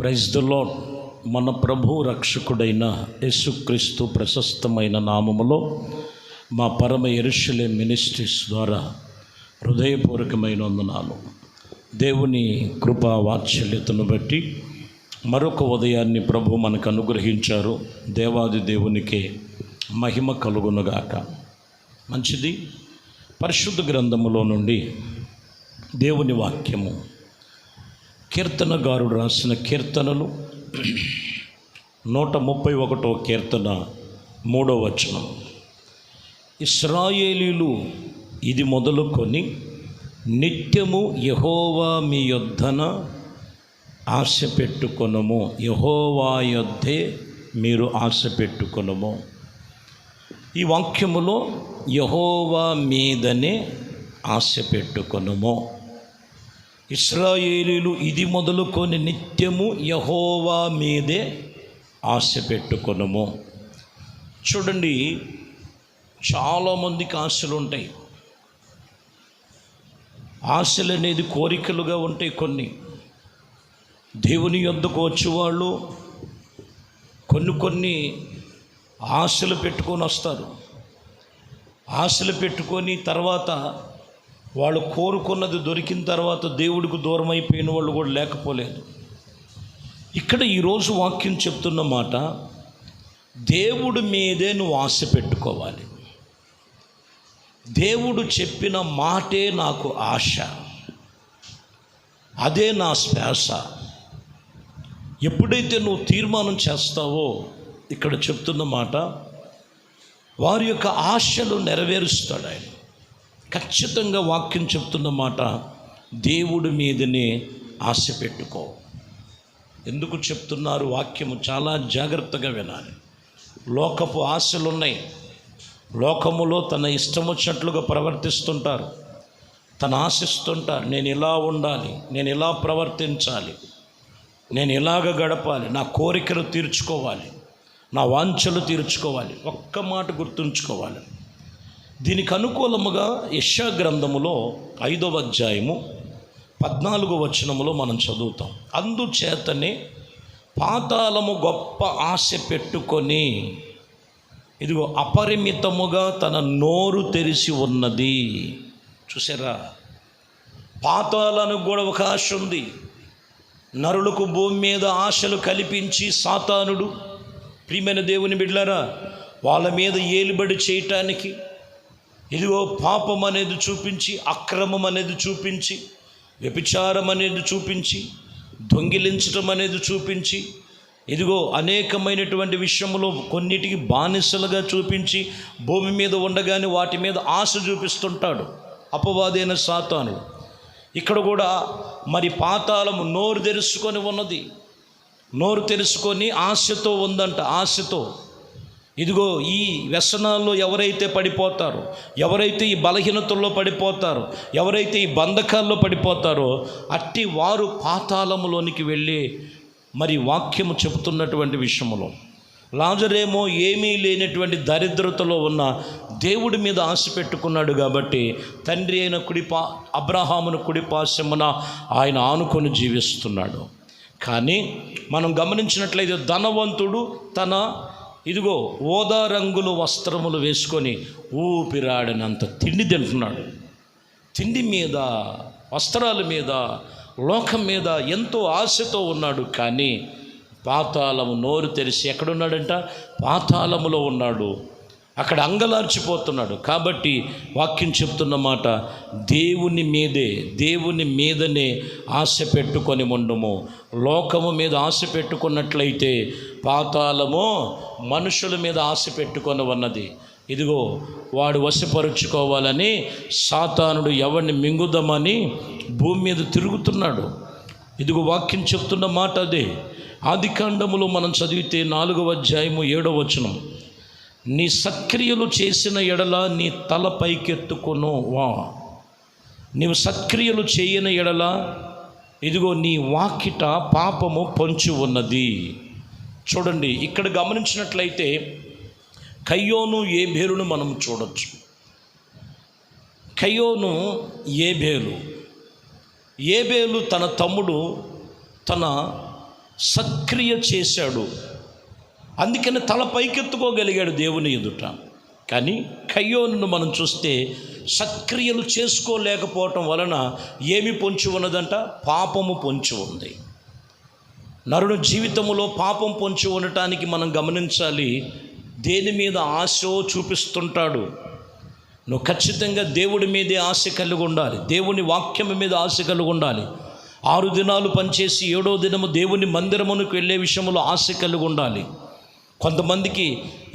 Praise the lord. మన ప్రభు రక్షకుడైన యేసుక్రీస్తు ప్రశస్తమైన నామములో మా పరమ యెరూషలేం మినిస్ట్రీస్ ద్వారా హృదయపూర్వకమైన వందనాలు. దేవుని కృపా వాత్సల్యతను బట్టి మరొక ఉదయాన్ని ప్రభు మనకు అనుగ్రహించారు. దేవాది దేవునికే మహిమ కలుగునుగాక. మంచిది. పరిశుద్ధ గ్రంథములో నుండి దేవుని వాక్యము, కీర్తనగారుడు రాసిన కీర్తనలు 131వ కీర్తన 3వ వచనం. ఇశ్రాయేలీలు ఇది మొదలుకొని నిత్యము యెహోవా మీ యొద్దన ఆశ పెట్టుకొనుము, యెహోవా యొద్దే మీరు ఆశ పెట్టుకొనుము. ఈ వాక్యములో యెహోవా మీదనే ఆశ పెట్టుకొనుము. ఇశ్రాయేలీలు ఇది మొదలుకొని నిత్యము యెహోవా మీదే ఆశ పెట్టుకొనుము. చూడండి, చాలామందికి ఆశలు ఉంటాయి. ఆశలు అనేది కోరికలుగా ఉంటాయి. దేవుని యొద్దకు వచ్చేవాళ్ళు కొన్ని ఆశలు పెట్టుకొని వస్తారు. ఆశలు పెట్టుకొని తర్వాత వాళ్ళు కోరుకున్నది దొరికిన తర్వాత దేవుడికి దూరం అయిపోయిన వాళ్ళు కూడా లేకపోలేదు. ఇక్కడ ఈరోజు వాక్యం చెప్తున్న మాట, దేవుడి మీదే నువ్వు ఆశ పెట్టుకోవాలి. దేవుడు చెప్పిన మాటే నాకు ఆశ, అదే నా శ్వాస. ఎప్పుడైతే నువ్వు తీర్మానం చేస్తావో, ఇక్కడ చెప్తున్న మాట, వారి యొక్క ఆశలు నెరవేరుస్తాడు ఆయన. ఖచ్చితంగా వాక్యం చెప్తున్న మాట, దేవుడి మీదనే ఆశ పెట్టుకో. ఎందుకు చెప్తున్నారు? వాక్యము చాలా జాగ్రత్తగా వినాలి. లోకపు ఆశలు ఉన్నాయి. లోకములో తన ఇష్టం వచ్చినట్లుగా ప్రవర్తిస్తుంటారు. తను ఆశిస్తుంటారు, నేను ఇలా ఉండాలి, నేను ఇలా ప్రవర్తించాలి, నేను ఇలాగ గడపాలి, నా కోరికలు తీర్చుకోవాలి, నా వాంఛలు తీర్చుకోవాలి. ఒక్క మాట గుర్తుంచుకోవాలి. దీనికి అనుకూలముగా యెషయా గ్రంథములో 5వ అధ్యాయము 14వ వచనములో మనం చదువుతాం. అందుచేతనే పాతాళము గొప్ప ఆశ పెట్టుకొని, ఇదిగో అపరిమితముగా తన నోరు తెరిచి ఉన్నది. చూసారా? పాతాళానికి కూడా ఒక ఆశ ఉంది. నరులకు భూమి మీద ఆశలు కల్పించి సాతానుడు, ప్రియమైన దేవుని బిడ్డలారా, వాళ్ళ మీద ఏలుబడి చేయటానికి, ఇదిగో పాపం అనేది చూపించి, అక్రమం అనేది చూపించి, వ్యభిచారం అనేది చూపించి, దొంగిలించటం అనేది చూపించి, ఇదిగో అనేకమైనటువంటి విషయంలో కొన్నిటికి బానిసలుగా చూపించి, భూమి మీద ఉండగానే వాటి మీద ఆశ చూపిస్తుంటాడు అపవాదైన సాతాను. ఇక్కడ కూడా మరి పాతాళము నోరు తెరుచుకొని ఉన్నది. నోరు తెరుచుకొని ఆశతో ఉందంట. ఆశతో, ఇదిగో ఈ వ్యసనాల్లో ఎవరైతే పడిపోతారో, ఎవరైతే ఈ బలహీనతల్లో పడిపోతారో, ఎవరైతే ఈ బంధకాల్లో పడిపోతారో, అట్టి వారు పాతాళములోనికి వెళ్ళి, మరి వాక్యము చెబుతున్నటువంటి విషయంలో, లాజరేమో ఏమీ లేనటువంటి దరిద్రతలో ఉన్న దేవుడి మీద ఆశ పెట్టుకున్నాడు కాబట్టి తండ్రి అయిన అబ్రహామును కుడిపాశమున ఆయన ఆనుకొని జీవిస్తున్నాడు. కానీ మనం గమనించినట్లయితే ధనవంతుడు తన ఇదిగో ఓదా రంగుల వస్త్రములు వేసుకొని ఊపిరాడినంత తిండి తింటున్నాడు. తిండి మీద, వస్త్రాల మీద, లోకం మీద ఎంతో ఆశతో ఉన్నాడు. కానీ పాతాళము నోరు తెరిచి ఎక్కడున్నాడంట? పాతాళములో ఉన్నాడు. అక్కడ అంగలార్చిపోతున్నాడు. కాబట్టి వాక్యం చెప్తున్న మాట, దేవుని మీదనే ఆశ పెట్టుకొని ఉండుము. లోకము మీద ఆశ పెట్టుకున్నట్లయితే పాతాళము మనుషుల మీద ఆశ పెట్టుకొని ఉన్నది. ఇదిగో వాడు వశపరుచుకోవాలని సాతానుడు ఎవరిని మింగుదామని భూమి మీద తిరుగుతున్నాడు. ఇదిగో వాక్యం చెప్తున్న మాట అదే. ఆదికాండములో మనం చదివితే 4వ అధ్యాయము 7వ వచనం, నీ సత్క్రియలు చేసిన ఎడల నీ తల పైకెత్తుకొను వా, నీవు సత్క్రియలు చేయని ఎడల ఇదిగో నీ వాకిట పాపము పొంచి ఉన్నది. చూడండి, ఇక్కడ గమనించినట్లయితే కయ్యోను ఏబేలును మనం చూడొచ్చు. కయ్యోను ఏబేలు తన తమ్ముడు తన సత్క్రియ చేశాడు. అందుకని తల పైకెత్తుకోగలిగాడు దేవుని ఎదుట. కానీ కయ్యోనును మనం చూస్తే సత్క్రియలు చేసుకోలేకపోవటం వలన ఏమి పొంచి ఉన్నదంట? పాపము పొంచి ఉంది. నరుడు జీవితంలో పాపం పొంచి ఉండటానికి మనం గమనించాలి. దేని మీద ఆశో చూపిస్తుంటాడు. నువ్వు ఖచ్చితంగా దేవుడి మీదే ఆశ కలిగి ఉండాలి. దేవుని వాక్యం మీద ఆశ కలిగి ఉండాలి. 6 దినాలు పనిచేసి 7వ దినము దేవుని మందిరమునకు వెళ్ళే విషయంలో ఆశ కలిగి ఉండాలి. కొంతమందికి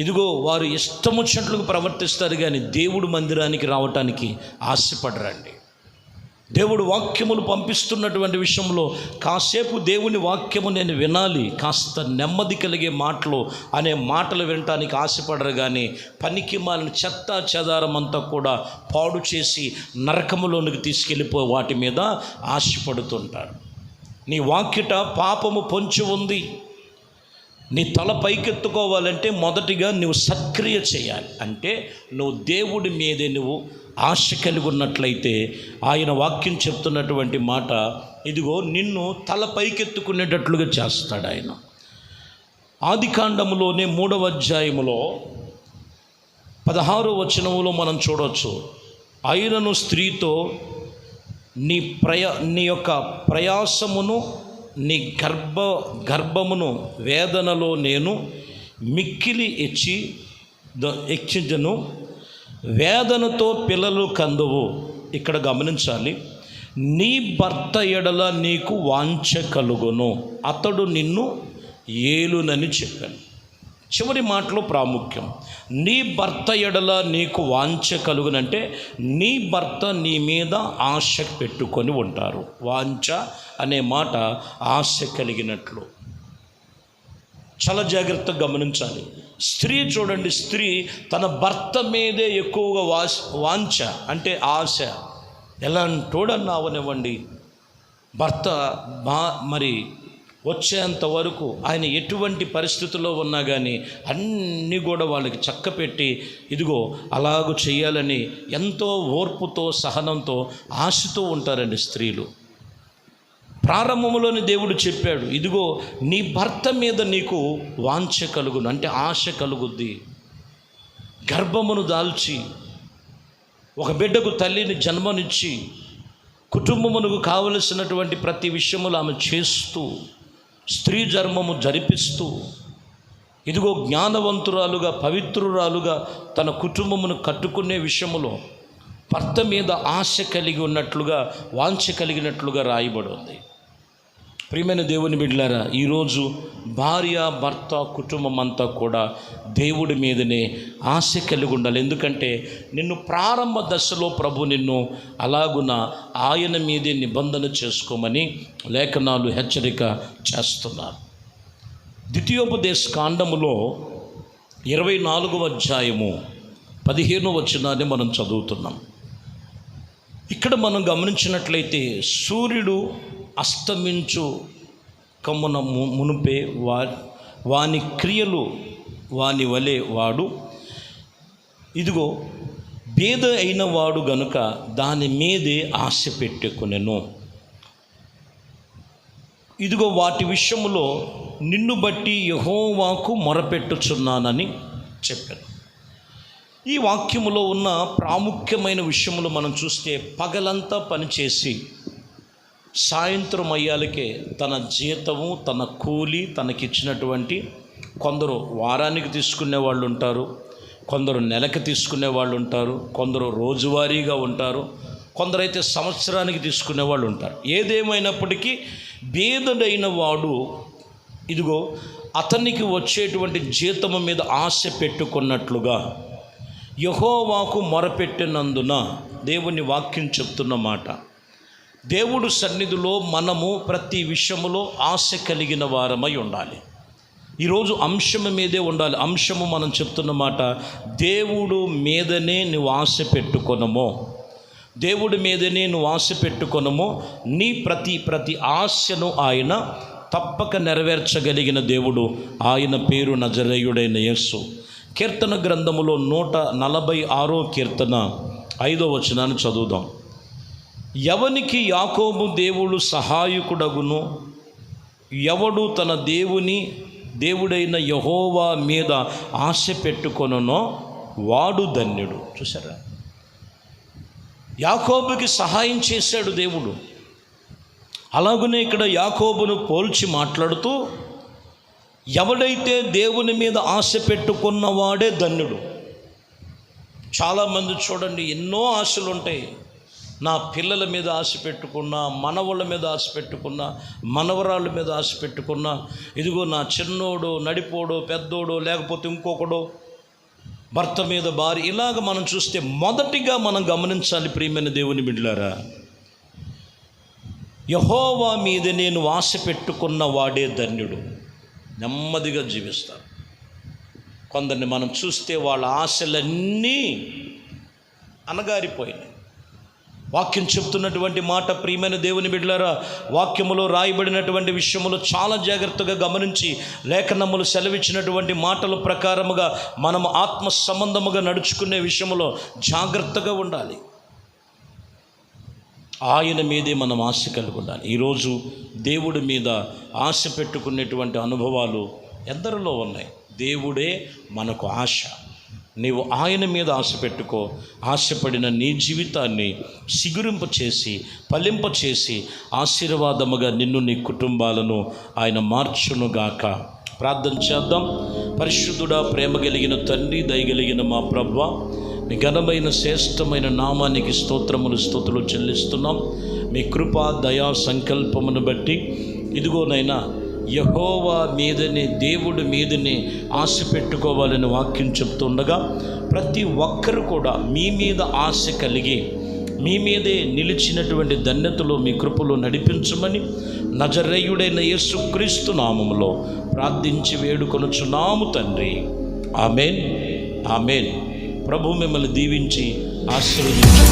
ఇదిగో వారు ఇష్టమొచ్చినట్లుగా ప్రవర్తిస్తారు, కానీ దేవుడు మందిరానికి రావటానికి ఆశపడరండి. దేవుడు వాక్యములు పంపిస్తున్నటువంటి విషయంలో కాసేపు దేవుని వాక్యము నేను వినాలి, కాస్త నెమ్మది కలిగే మాటలు అనే మాటలు వినటానికి ఆశపడరు. కానీ పనికి మాలిన చెత్త చెదారమంతా కూడా పాడు చేసి నరకములోనికి తీసుకెళ్ళిపో వాటి మీద ఆశపడుతుంటారు. నీ వాక్యట పాపము పొంచి ఉంది. నీ తల పైకెత్తుకోవాలంటే మొదటిగా నువ్వు సత్క్రియ చేయాలి. అంటే నువ్వు దేవుడి మీదే నువ్వు ఆశ కలిగి ఉన్నట్లయితే ఆయన వాక్యం చెప్తున్నటువంటి మాట, ఇదిగో నిన్ను తల పైకెత్తుకునేటట్లుగా చేస్తాడు ఆయన. ఆదికాండములోనే 3వ అధ్యాయములో 16వ వచనములో మనం చూడవచ్చు. ఆయనను స్త్రీతో నీ యొక్క ప్రయాసమును నీ గర్భమును వేదనలో నేను మిక్కిలి హెచ్చించను, వేదనతో పిల్లలు కందువు. ఇక్కడ గమనించాలి, నీ భర్త ఎడల నీకు వాంఛ కలుగును, అతడు నిన్ను ఏలునని చెప్పాను. చివరి మాటలో ప్రాముఖ్యం. నీ భర్త ఎడల నీకు వాంఛ కలుగునంటే నీ భర్త నీ మీద ఆశ పెట్టుకొని ఉంటారు. వాంఛ అనే మాట ఆశ కలిగినట్లు. చాలా జాగ్రత్తగా గమనించాలి. స్త్రీ చూడండి, స్త్రీ తన భర్త మీదే ఎక్కువగా వాంఛ అంటే ఆశ. ఎలాంటోడన్నా అవనివ్వండి, భర్త మరి వచ్చేంత వరకు ఆయన ఎటువంటి పరిస్థితుల్లో ఉన్నా కానీ అన్నీ కూడా వాళ్ళకి చక్కపెట్టి ఇదిగో అలాగూ చేయాలని ఎంతో ఓర్పుతో సహనంతో ఆశతో ఉంటారండి స్త్రీలు. ప్రారంభంలోని దేవుడు చెప్పాడు, ఇదిగో నీ భర్త మీద నీకు వాంఛ కలుగును అంటే ఆశ కలుగుద్ది. గర్భమును దాల్చి ఒక బిడ్డకు తల్లిని జన్మనిచ్చి కుటుంబమునకు కావలసినటువంటి ప్రతి విషయములు ఆమె చేస్తూ స్త్రీ జన్మము జరిపిస్తూ ఇదిగో జ్ఞానవంతురాలుగా పవిత్రురాలుగా తన కుటుంబమును కట్టుకునే విషయములో భర్త మీద ఆశ కలిగి ఉన్నట్లుగా వాంఛ కలిగినట్లుగా రాయబడి ఉంది. ప్రియమైన దేవుని బిడ్డలారా, ఈరోజు భార్య భర్త కుటుంబం అంతా కూడా దేవుడి మీదనే ఆశ కలిగి ఉండాలి. ఎందుకంటే నిన్ను ప్రారంభ దశలో ప్రభు నిన్ను అలాగున ఆయన మీదే నిబంధన చేసుకోమని లేఖనాలు హెచ్చరిక చేస్తున్నారు. ద్వితీయోపదేశ కాండములో 24వ అధ్యాయము 15వ వచనాన్ని మనం చదువుతున్నాం. ఇక్కడ మనం గమనించినట్లయితే సూర్యుడు అస్తమించు కమ్మున మునుపే వాని క్రియలు వాని వలె వాడు ఇదిగో భేద అయిన వాడు గనుక దాని మీదే ఆశ పెట్టుకొనెను. ఇదిగో వాటి విషయములో నిన్ను బట్టి యెహోవాకు మొరపెట్టుచున్నానని చెప్పాను. ఈ వాక్యములో ఉన్న ప్రాముఖ్యమైన విషయములు మనం చూస్తే పగలంతా పనిచేసి సాయంత్రం అయ్యాలకే తన జీతము తన కూలి తనకిచ్చినటువంటి కొందరు వారానికి తీసుకునే వాళ్ళు ఉంటారు, కొందరు నెలకి తీసుకునే వాళ్ళు ఉంటారు, కొందరు రోజువారీగా ఉంటారు, కొందరైతే సంవత్సరానికి తీసుకునే వాళ్ళు ఉంటారు. ఏదేమైనప్పటికీ భేదుడైన వాడు ఇదిగో అతనికి వచ్చేటువంటి జీతము మీద ఆశ పెట్టుకున్నట్లుగా యెహోవాకు మొరపెట్టినందున దేవుని వాక్యం చెప్తున్న మాట. దేవుడు సన్నిధిలో మనము ప్రతి విషయములో ఆశ కలిగిన వారమై ఉండాలి. ఈరోజు అంశము మీదే ఉండాలి. అంశము మనం చెప్తున్న మాట, దేవుడు మీదనే నువ్వు ఆశ పెట్టుకొనమో, దేవుడి మీదనే నువ్వు ఆశ పెట్టుకొనమో నీ ప్రతి ఆశను ఆయన తప్పక నెరవేర్చగలిగిన దేవుడు. ఆయన పేరు నజరేయుడైన యేసు. కీర్తన గ్రంథములో 146వ కీర్తన 5వ వచనాన్ని చదువుదాం. ఎవనికి యాకోబు దేవుడు సహాయకుడగును, ఎవడు తన దేవుడైన యెహోవా మీద ఆశ పెట్టుకొనునో వాడు ధన్యుడు. చూసారా, యాకోబుకి సహాయం చేశాడు దేవుడు. అలాగనే ఇక్కడ యాకోబును పోల్చి మాట్లాడుతూ, ఎవడైతే దేవుని మీద ఆశ పెట్టుకున్నవాడే ధన్యుడు. చాలామంది చూడండి, ఎన్నో ఆశలు ఉంటాయి. నా పిల్లల మీద ఆశ పెట్టుకున్నా, మనవళ్ళ మీద ఆశ పెట్టుకున్నా, మనవరాళ్ళ మీద ఆశ పెట్టుకున్నా, ఇదిగో నా చిన్నోడు, నడిపోడో, పెద్దోడో, లేకపోతే ఇంకొకడో, భర్త మీద భార్య, ఇలాగ మనం చూస్తే మొదటిగా మనం గమనించాలి ప్రియమైన దేవుని బిడ్డలారా, యెహోవా మీద నేను ఆశ పెట్టుకున్న వాడే ధన్యుడు. నెమ్మదిగా జీవిస్తారు. కొందరిని మనం చూస్తే వాళ్ళ ఆశలన్నీ అనగారిపోయినాయి. వాక్యం చెప్తున్నటువంటి మాట ప్రియమైన దేవుని బిడ్డలారా, వాక్యములో రాయబడినటువంటి విషయములు చాలా జాగ్రత్తగా గమనించి, లేఖనములు సెలవిచ్చినటువంటి మాటల ప్రకారముగా మనం ఆత్మ సంబంధముగా నడుచుకునే విషయంలో జాగ్రత్తగా ఉండాలి. ఆయన మీదే మనం ఆశ కలిగి ఉండాలి. ఈరోజు దేవుడి మీద ఆశ పెట్టుకునేటువంటి అనుభవాలు ఎందరిలో ఉన్నాయి. దేవుడే మనకు ఆశ. నీవు ఆయన మీద ఆశ పెట్టుకో. ఆశపడిన నీ జీవితాన్ని సిగురింప చేసి, ఫలింప చేసి, ఆశీర్వాదముగా నిన్ను, నీ కుటుంబాలను ఆయన మార్చునుగాక. ప్రార్థన చేద్దాం. పరిశుద్ధుడా, ప్రేమ కలిగిన తండ్రి, దయగలిగిన మా ప్రభువా, మీ ఘనమైన శ్రేష్టమైన నామానికి స్తుతులు చెల్లిస్తున్నాం. మీ కృపా దయా సంకల్పమును బట్టి ఇదిగోనైనా యెహోవా మీదనే, దేవుడి మీదనే ఆశ పెట్టుకోవాలని వాక్యం చెప్తుండగా, ప్రతి ఒక్కరు కూడా మీ మీద ఆశ కలిగి మీ మీదే నిలిచినటువంటి ధన్యతలో మీ కృపలో నడిపించమని నజరేయుడైన యేసుక్రీస్తు నామములో ప్రార్థించి వేడుకొనుచున్నాము తండ్రి. ఆమేన్, ఆమేన్. ప్రభు మిమ్మల్ని దీవించి ఆశీర్వదించు.